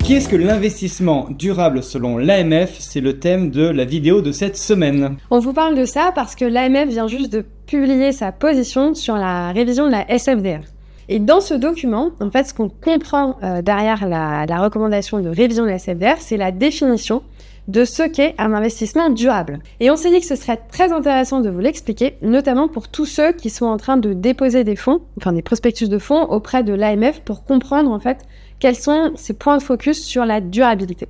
Qu'est-ce que l'investissement durable selon l'AMF? C'est le thème de la vidéo de cette semaine. On vous parle de ça parce que l'AMF vient juste de publier sa position sur la révision de la SFDR. Et dans ce document, en fait, ce qu'on comprend derrière la recommandation de révision de la SFDR, c'est la définition de ce qu'est un investissement durable. Et on s'est dit que ce serait très intéressant de vous l'expliquer, notamment pour tous ceux qui sont en train de déposer des fonds, enfin des prospectus de fonds auprès de l'AMF pour comprendre en fait quels sont ces points de focus sur la durabilité.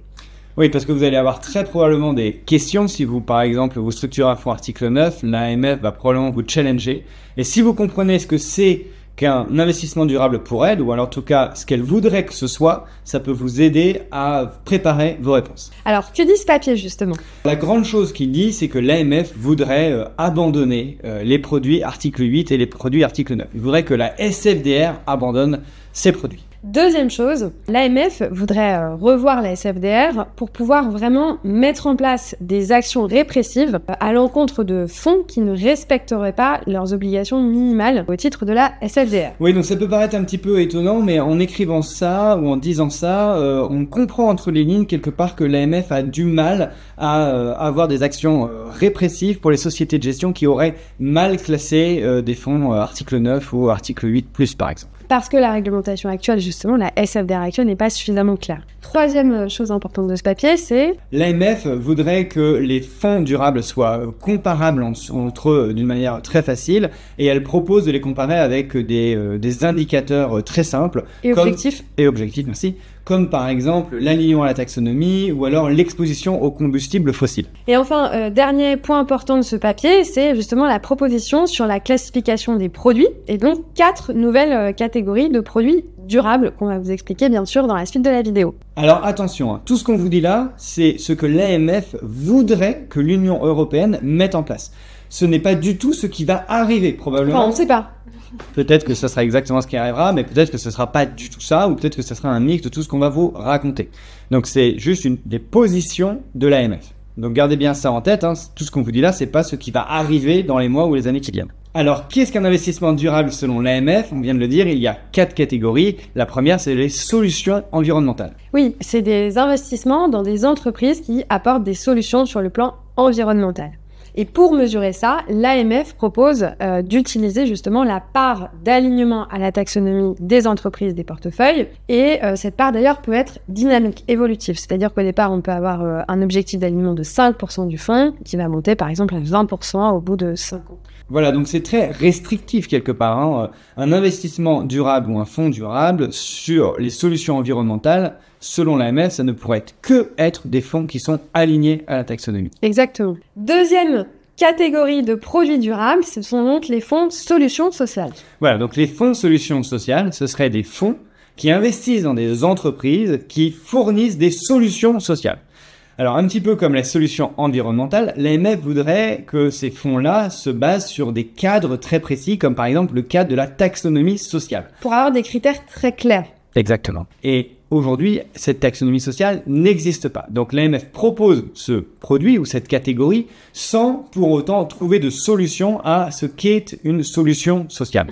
Oui, parce que vous allez avoir très probablement des questions. Si vous, par exemple, vous structurez un fonds article 9, l'AMF va probablement vous challenger. Et si vous comprenez ce que c'est qu'un investissement durable pour elle, ou alors en tout cas ce qu'elle voudrait que ce soit, ça peut vous aider à préparer vos réponses. Alors, que dit ce papier justement? La grande chose qu'il dit, c'est que l'AMF voudrait abandonner les produits article 8 et les produits article 9. Il voudrait que la SFDR abandonne ces produits. Deuxième chose, l'AMF voudrait revoir la SFDR pour pouvoir vraiment mettre en place des actions répressives à l'encontre de fonds qui ne respecteraient pas leurs obligations minimales au titre de la SFDR. Oui, donc ça peut paraître un petit peu étonnant, mais en écrivant ça ou en disant ça, on comprend entre les lignes quelque part que l'AMF a du mal à avoir des actions répressives pour les sociétés de gestion qui auraient mal classé des fonds article 9 ou article 8+, par exemple. Parce que la réglementation actuelle, justement, la SFDR actuelle n'est pas suffisamment claire. Troisième chose importante de ce papier, c'est... L'AMF voudrait que les fonds durables soient comparables entre eux d'une manière très facile et elle propose de les comparer avec des indicateurs très simples. Et objectifs. Et objectifs, merci. Comme par exemple l'alignement à la taxonomie ou alors l'exposition aux combustibles fossiles. Et enfin, dernier point important de ce papier, c'est justement la proposition sur la classification des produits et donc 4 nouvelles catégories de produits durables qu'on va vous expliquer bien sûr dans la suite de la vidéo. Alors attention, hein, tout ce qu'on vous dit là, c'est ce que l'AMF voudrait que l'Union européenne mette en place. Ce n'est pas du tout ce qui va arriver probablement. Enfin, on ne sait pas. Peut-être que ça sera exactement ce qui arrivera, mais peut-être que ce sera pas du tout ça, ou peut-être que ce sera un mix de tout ce qu'on va vous raconter. Donc c'est juste des positions de l'AMF. Donc gardez bien ça en tête, hein. Tout ce qu'on vous dit là, c'est pas ce qui va arriver dans les mois ou les années qui viennent. Alors, qu'est-ce qu'un investissement durable selon l'AMF? On vient de le dire, il y a 4 catégories. La première, c'est les solutions environnementales. Oui, c'est des investissements dans des entreprises qui apportent des solutions sur le plan environnemental. Et pour mesurer ça, l'AMF propose d'utiliser justement la part d'alignement à la taxonomie des entreprises des portefeuilles. Et cette part d'ailleurs peut être dynamique, évolutive. C'est-à-dire qu'au départ, on peut avoir un objectif d'alignement de 5% du fonds qui va monter par exemple à 20% au bout de 5 ans. Voilà, donc c'est très restrictif quelque part, hein. Un investissement durable ou un fonds durable sur les solutions environnementales, selon l'AMF, ça ne pourrait être des fonds qui sont alignés à la taxonomie. Exactement. Deuxième catégorie de produits durables, ce sont donc les fonds solutions sociales. Voilà, donc les fonds solutions sociales, ce seraient des fonds qui investissent dans des entreprises qui fournissent des solutions sociales. Alors, un petit peu comme les solutions environnementales, l'AMF voudrait que ces fonds-là se basent sur des cadres très précis, comme par exemple le cadre de la taxonomie sociale. Pour avoir des critères très clairs. Exactement. Et aujourd'hui, cette taxonomie sociale n'existe pas. Donc, l'AMF propose ce produit ou cette catégorie sans pour autant trouver de solution à ce qu'est une solution sociale.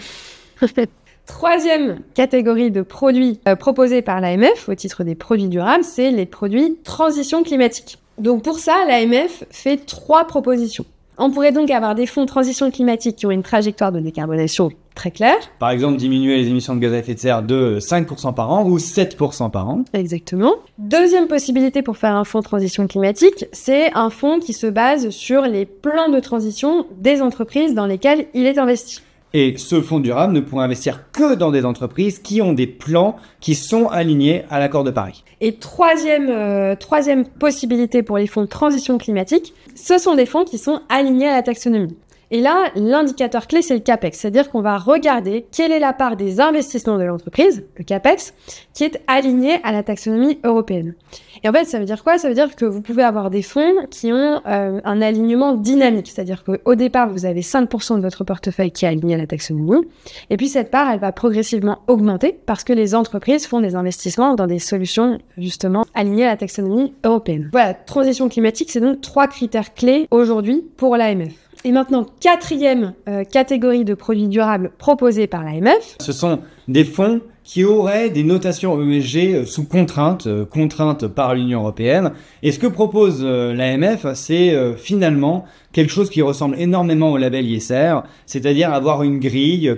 Troisième catégorie de produits proposés par l'AMF au titre des produits durables, c'est les produits transition climatique. Donc pour ça, l'AMF fait 3 propositions. On pourrait donc avoir des fonds transition climatique qui ont une trajectoire de décarbonation très claire. Par exemple, diminuer les émissions de gaz à effet de serre de 5% par an ou 7% par an. Exactement. Deuxième possibilité pour faire un fonds transition climatique, c'est un fonds qui se base sur les plans de transition des entreprises dans lesquelles il est investi. Et ce fonds durable ne pourra investir que dans des entreprises qui ont des plans qui sont alignés à l'accord de Paris. Et troisième possibilité pour les fonds de transition climatique, ce sont des fonds qui sont alignés à la taxonomie. Et là, l'indicateur clé, c'est le CAPEX. C'est-à-dire qu'on va regarder quelle est la part des investissements de l'entreprise, le CAPEX, qui est aligné à la taxonomie européenne. Et en fait, ça veut dire quoi? Ça veut dire que vous pouvez avoir des fonds qui ont un alignement dynamique. C'est-à-dire qu'au départ, vous avez 5% de votre portefeuille qui est aligné à la taxonomie. Et puis, cette part, elle va progressivement augmenter parce que les entreprises font des investissements dans des solutions, justement, alignées à la taxonomie européenne. Voilà, transition climatique, c'est donc 3 critères clés aujourd'hui pour l'AMF. Et maintenant, quatrième catégorie de produits durables proposés par l'AMF. Ce sont des fonds qui auraient des notations ESG sous contrainte, contrainte par l'Union européenne. Et ce que propose l'AMF, c'est finalement quelque chose qui ressemble énormément au label ISR, c'est-à-dire avoir une grille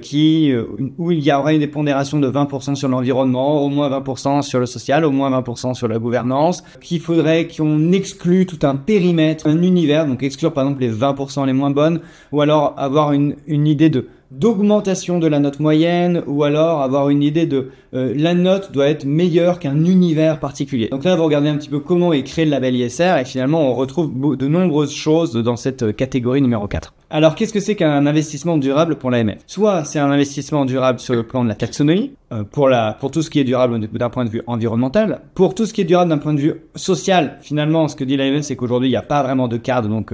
où il y aurait une pondération de 20% sur l'environnement, au moins 20% sur le social, au moins 20% sur la gouvernance, qu'il faudrait qu'on exclue tout un périmètre, un univers, donc exclure par exemple les 20% les moins bonnes, ou alors avoir une idée d'augmentation de la note moyenne, ou alors avoir une idée de la note doit être meilleure qu'un univers particulier. Donc là, vous regardez un petit peu comment est créé le label ISR, et finalement, on retrouve de nombreuses choses dans cette catégorie numéro 4. Alors, qu'est-ce que c'est qu'un investissement durable pour l'AMF? Soit c'est un investissement durable sur le plan de la taxonomie, pour tout ce qui est durable d'un point de vue environnemental. Pour tout ce qui est durable d'un point de vue social, finalement, ce que dit l'AMF, c'est qu'aujourd'hui, il n'y a pas vraiment de cadre, donc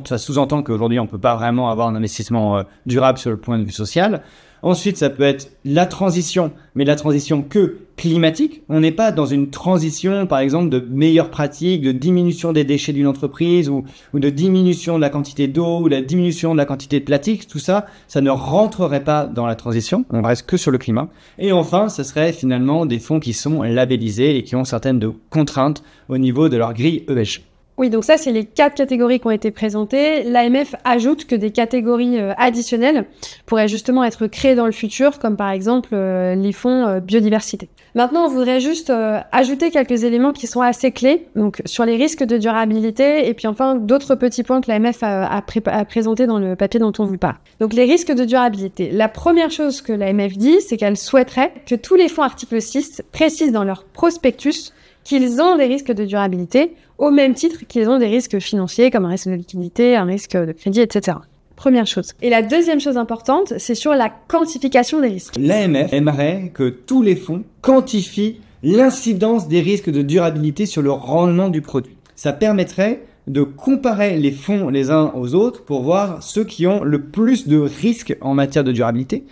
ça sous-entend qu'aujourd'hui, on peut pas vraiment avoir un investissement durable sur le point de vue social. Ensuite, ça peut être la transition, mais la transition que climatique. On n'est pas dans une transition, par exemple, de meilleures pratiques, de diminution des déchets d'une entreprise ou de diminution de la quantité d'eau ou la diminution de la quantité de plastique. Tout ça, ça ne rentrerait pas dans la transition. On reste que sur le climat. Et enfin, ce serait finalement des fonds qui sont labellisés et qui ont certaines contraintes au niveau de leur grille ESG. Oui, donc ça, c'est les 4 catégories qui ont été présentées. L'AMF ajoute que des catégories additionnelles pourraient justement être créées dans le futur, comme par exemple les fonds biodiversité. Maintenant, on voudrait juste ajouter quelques éléments qui sont assez clés, donc sur les risques de durabilité, et puis enfin d'autres petits points que l'AMF a présentés dans le papier dont on vous parle. Donc les risques de durabilité. La première chose que l'AMF dit, c'est qu'elle souhaiterait que tous les fonds article 6 précisent dans leur prospectus qu'ils ont des risques de durabilité, au même titre qu'ils ont des risques financiers, comme un risque de liquidité, un risque de crédit, etc. Première chose. Et la deuxième chose importante, c'est sur la quantification des risques. L'AMF aimerait que tous les fonds quantifient l'incidence des risques de durabilité sur le rendement du produit. Ça permettrait de comparer les fonds les uns aux autres pour voir ceux qui ont le plus de risques en matière de durabilité.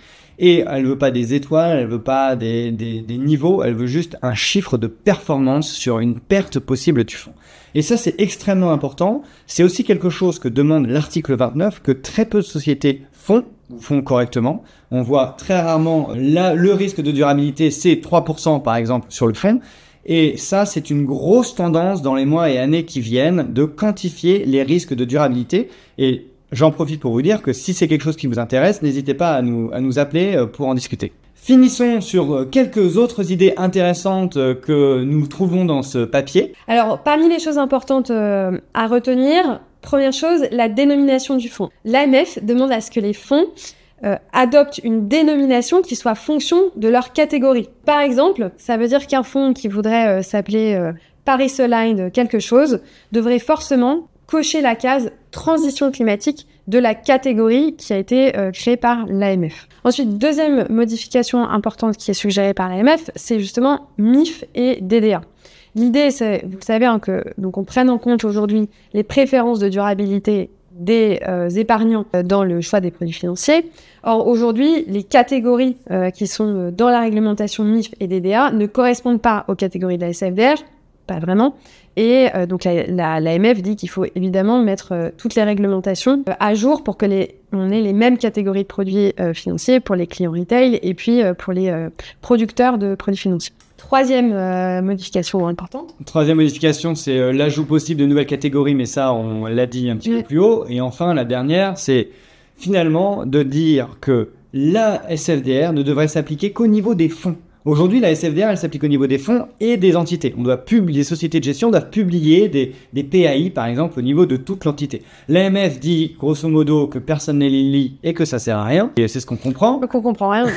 Et elle veut pas des étoiles, elle veut pas des niveaux, elle veut juste un chiffre de performance sur une perte possible du fonds. Et ça, c'est extrêmement important. C'est aussi quelque chose que demande l'article 29, que très peu de sociétés font correctement. On voit très rarement le risque de durabilité, c'est 3% par exemple sur le fonds. Et ça, c'est une grosse tendance dans les mois et années qui viennent de quantifier les risques de durabilité. Et j'en profite pour vous dire que si c'est quelque chose qui vous intéresse, n'hésitez pas à nous appeler pour en discuter. Finissons sur quelques autres idées intéressantes que nous trouvons dans ce papier. Alors, parmi les choses importantes à retenir, première chose, la dénomination du fonds. L'AMF demande à ce que les fonds adoptent une dénomination qui soit fonction de leur catégorie. Par exemple, ça veut dire qu'un fonds qui voudrait s'appeler Paris Aligned quelque chose devrait forcément cocher la case transition climatique de la catégorie qui a été créée par l'AMF. Ensuite, deuxième modification importante qui est suggérée par l'AMF, c'est justement MIF et DDA. L'idée, c'est, vous savez, que donc on prenne en compte aujourd'hui les préférences de durabilité des épargnants dans le choix des produits financiers. Or, aujourd'hui, les catégories qui sont dans la réglementation MIF et DDA ne correspondent pas aux catégories de la SFDR, pas vraiment. Et donc l'AMF dit qu'il faut évidemment mettre toutes les réglementations à jour pour que on ait les mêmes catégories de produits financiers pour les clients retail et puis pour les producteurs de produits financiers. Troisième modification importante. Troisième modification, c'est l'ajout possible de nouvelles catégories, mais ça, on l'a dit un petit peu plus haut. Et enfin, la dernière, c'est finalement de dire que la SFDR ne devrait s'appliquer qu'au niveau des fonds. Aujourd'hui, la SFDR, elle s'applique au niveau des fonds et des entités. Les sociétés de gestion doivent publier des PAI, par exemple, au niveau de toute l'entité. L'AMF dit, grosso modo, que personne ne les lit et que ça sert à rien. Et c'est ce qu'on comprend. Donc on comprend rien.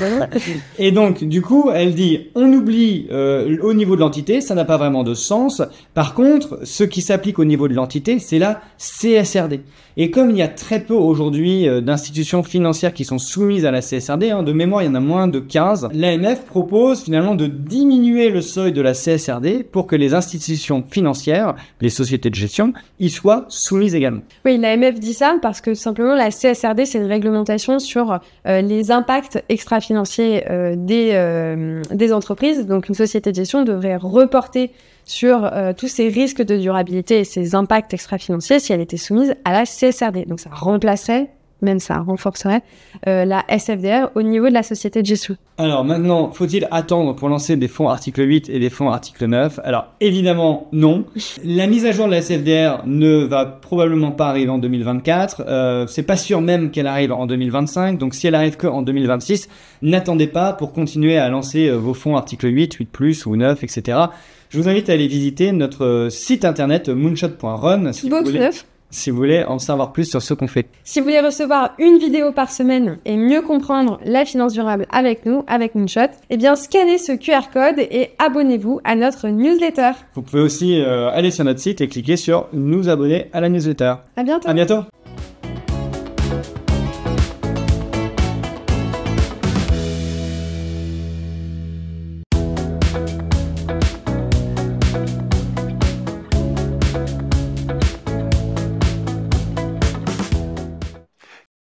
Et donc, du coup, elle dit, on oublie au niveau de l'entité, ça n'a pas vraiment de sens. Par contre, ce qui s'applique au niveau de l'entité, c'est la CSRD. Et comme il y a très peu aujourd'hui d'institutions financières qui sont soumises à la CSRD, de mémoire, il y en a moins de 15, l'AMF propose propose finalement de diminuer le seuil de la CSRD pour que les institutions financières, les sociétés de gestion, y soient soumises également. Oui, l'AMF dit ça parce que simplement la CSRD, c'est une réglementation sur les impacts extra-financiers des entreprises. Donc une société de gestion devrait reporter sur tous ces risques de durabilité et ces impacts extra-financiers si elle était soumise à la CSRD. Donc ça remplacerait, même ça renforcerait la SFDR au niveau de la société de gestion. Alors maintenant, faut-il attendre pour lancer des fonds article 8 et des fonds article 9 ? Alors évidemment non. La mise à jour de la SFDR ne va probablement pas arriver en 2024. C'est pas sûr même qu'elle arrive en 2025. Donc si elle arrive que en 2026, n'attendez pas pour continuer à lancer vos fonds article 8, 8+, ou 9, etc. Je vous invite à aller visiter notre site internet moonshot.run si vous voulez en savoir plus sur ce qu'on fait. Si vous voulez recevoir une vidéo par semaine et mieux comprendre la finance durable avec nous, avec Moonshot, eh bien scannez ce QR code et abonnez-vous à notre newsletter. Vous pouvez aussi aller sur notre site et cliquer sur nous abonner à la newsletter. À bientôt. À bientôt.